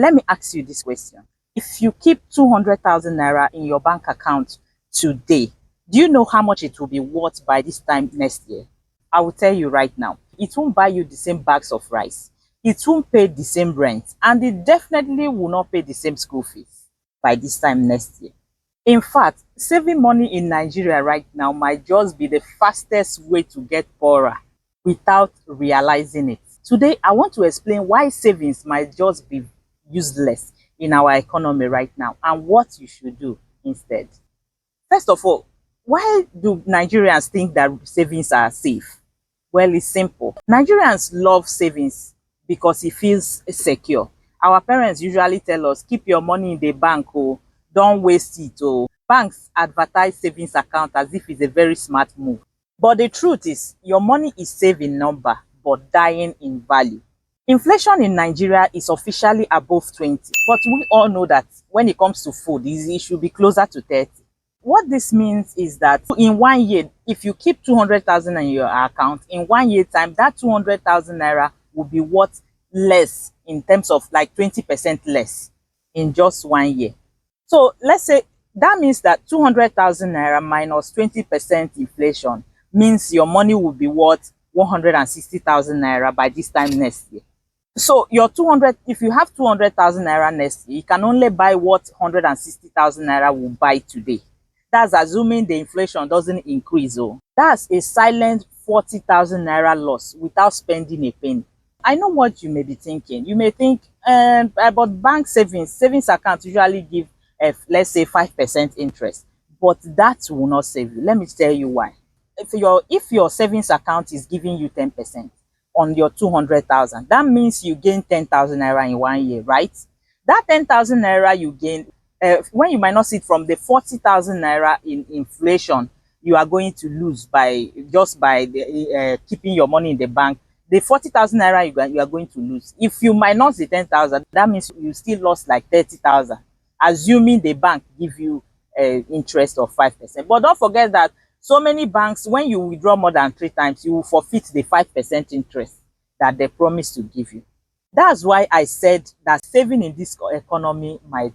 let me ask you this question. If you keep 200,000 naira in your bank account today, do you know how much it will be worth by this time next year? I will tell you right now. It won't buy you the same bags of rice. It won't pay the same rent. And it definitely will not pay the same school fees by this time next year. In fact, saving money in Nigeria right now might just be the fastest way to get poorer without realizing it. Today, I want to explain why savings might just be useless in our economy right now and what you should do instead. First of all, why do Nigerians think that savings are safe? Well, it's simple. Nigerians love savings because it feels secure. Our parents usually tell us, keep your money in the bank, oh, don't waste it. Oh. Banks advertise savings account as if it's a very smart move. But the truth is, your money is safe in number, but dying in value. Inflation in Nigeria is officially above 20, but we all know that when it comes to food, it should be closer to 30. What this means is that in 1 year, if you keep 200,000 in your account, in 1 year time, that 200,000 naira will be worth less in terms of like 20% less in just 1 year. So let's say that means that 200,000 naira minus 20% inflation means your money will be worth 160,000 naira by this time next year. So your 200, if you have 200,000 naira next year, you can only buy what 160,000 naira will buy today. That's assuming the inflation doesn't increase. Oh, that's a silent 40,000 naira loss without spending a penny. I know what you may be thinking. You may think, but bank savings accounts usually give, let's say 5% interest, but that will not save you. Let me tell you why. If your savings account is giving you 10% on your 200,000, that means you gain 10,000 naira in 1 year, right? That 10,000 naira you gain, when you might not see it from the 40,000 naira in inflation, you are going to lose by keeping your money in the bank. The 40,000 naira you are going to lose. If you minus the 10,000, that means you still lost like 30,000, assuming the bank give you interest of 5%. But don't forget that so many banks, when you withdraw more than 3 times, you will forfeit the 5% interest that they promise to give you. That's why I said that saving in this economy might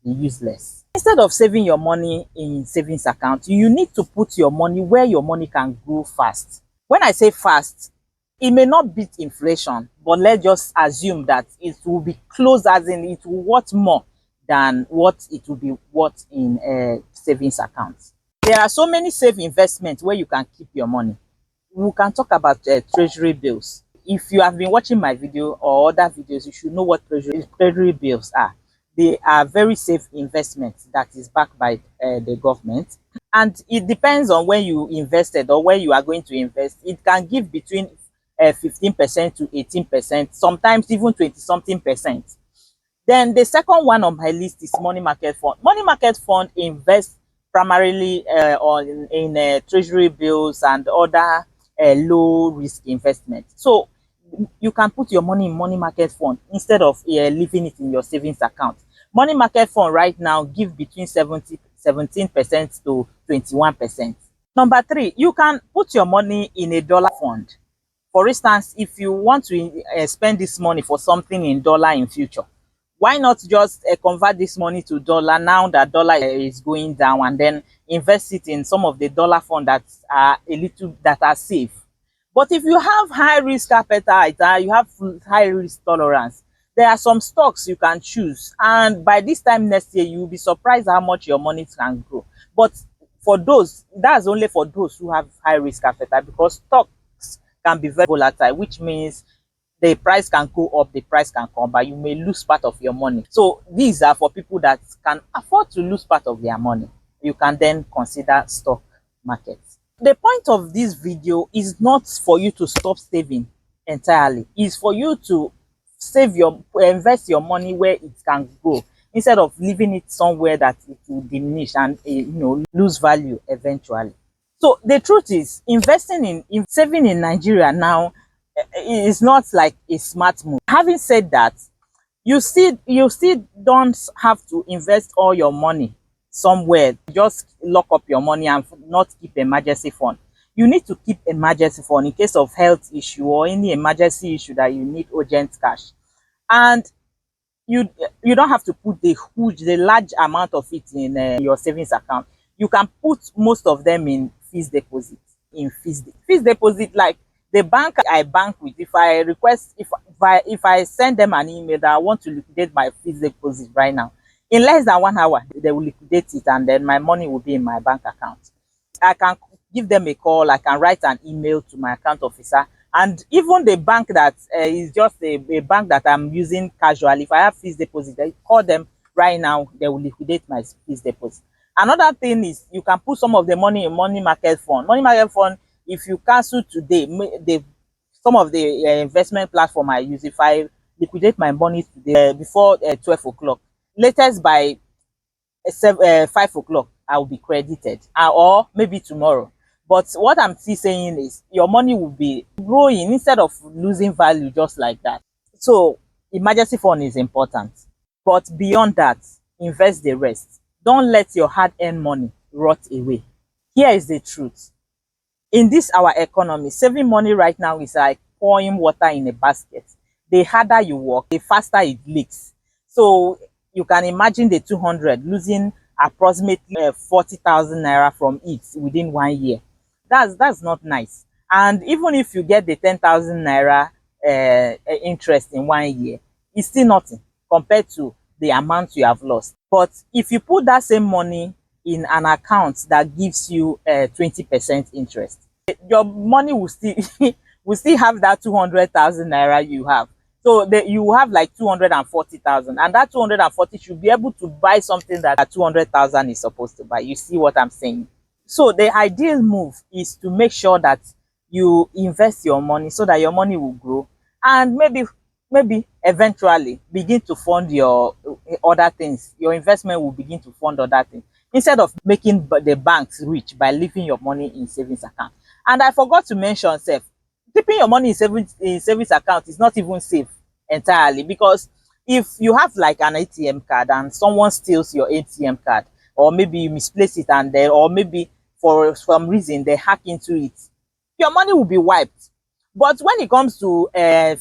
be useless. Instead of saving your money in savings account, you need to put your money where your money can grow fast. When I say fast, it may not beat inflation, but let's just assume that it will be close, as in it will worth more than what it will be worth in savings accounts. There are so many safe investments where you can keep your money. We can talk about treasury bills. If you have been watching my video or other videos, you should know what treasury bills are. They are very safe investments that is backed by the government. And it depends on when you invested or where you are going to invest. It can give between 15% to 18%, sometimes even 20-something%. Then the second one on my list is money market fund. Money market fund invests primarily in treasury bills and other low risk investments. So you can put your money in money market fund instead of leaving it in your savings account. Money market fund right now give between 17% to 21%. Number 3, you can put your money in a dollar fund. For instance, if you want to spend this money for something in dollar in future, why not just convert this money to dollar now that dollar is going down, and then invest it in some of the dollar funds that are safe. But if you have high risk appetite, you have high risk tolerance, there are some stocks you can choose, and by this time next year you will be surprised how much your money can grow. But for those, that's only for those who have high risk appetite, because stocks can be very volatile, which means the price can go up, the price can come, but you may lose part of your money. So these are for people that can afford to lose part of their money. You can then consider stock markets. The point of this video is not for you to stop saving entirely. It's for you to invest your money where it can go, instead of leaving it somewhere that it will diminish and lose value eventually. So the truth is, investing in saving in Nigeria now is not like a smart move. Having said that, you still don't have to invest all your money somewhere. Just lock up your money and not keep emergency fund. You need to keep emergency fund in case of health issue or any emergency issue that you need urgent cash. And you don't have to put the large amount of it in your savings account. You can put most of them in fixed deposit. Fixed deposit, like the bank I bank with, if I request, if I send them an email that I want to liquidate my fixed deposit right now, in less than 1 hour they will liquidate it, and then my money will be in my bank account. I can give them a call, I can write an email to my account officer, and even the bank that is just a bank that I'm using casually, if I have fixed deposit, I call them right now, they will liquidate my fixed deposit. Another thing is you can put some of the money in money market fund. Money market fund, if you cancel today, some of the investment platform I use, if I liquidate my money today before 12 o'clock, latest by 5 o'clock, I will be credited, or maybe tomorrow. But what I'm still saying is your money will be growing instead of losing value just like that. So emergency fund is important, but beyond that, invest the rest. Don't let your hard-earned money rot away. Here is the truth. In this our economy, saving money right now is like pouring water in a basket. The harder you work, the faster it leaks. So you can imagine the 200 losing approximately 40,000 naira from it within 1 year. That's not nice. And even if you get the 10,000 naira interest in 1 year, it's still nothing compared to the amount you have lost. But if you put that same money in an account that gives you 20% interest, your money will still will still have that 200,000 naira you have. So you have like 240,000, and that 240 should be able to buy something that 200,000 is supposed to buy. You see what I'm saying? So the ideal move is to make sure that you invest your money so that your money will grow, and maybe eventually begin to fund your other things. Your investment will begin to fund other things instead of making the banks rich by leaving your money in savings account. And I forgot to mention sef, keeping your money in savings account is not even safe entirely, because if you have like an ATM card and someone steals your ATM card, or maybe you misplace it, and then, or maybe for some reason they hack into it, your money will be wiped. But when it comes to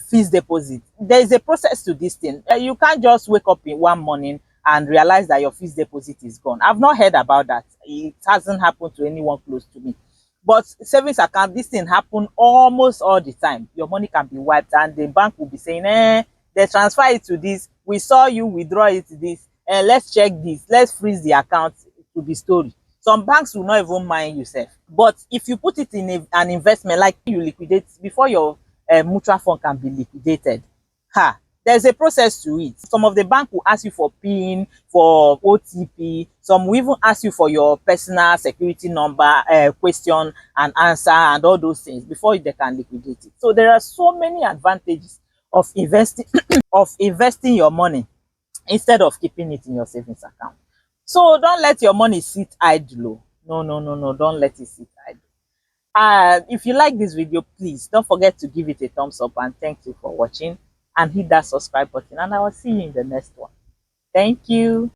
fixed deposit, there is a process to this thing. You can't just wake up in one morning and realize that your fixed deposit is gone. I've not heard about that. It hasn't happened to anyone close to me. But savings account, this thing happen almost all the time. Your money can be wiped, and the bank will be saying, they transfer it to this, we saw you withdraw it to this, let's check this, let's freeze the account to the story. Some banks will not even mind you sef. But if you put it in an investment, like you liquidate before your mutual fund can be liquidated, there's a process to it. Some of the bank will ask you for PIN, for OTP. Some will even ask you for your personal security number, question and answer, and all those things before they can liquidate it. So there are so many advantages of investing of investing your money instead of keeping it in your savings account. So don't let your money sit idle. No, no, no, no, don't let it sit idle. If you like this video, please don't forget to give it a thumbs up, and thank you for watching, and hit that subscribe button, and I will see you in the next one. Thank you.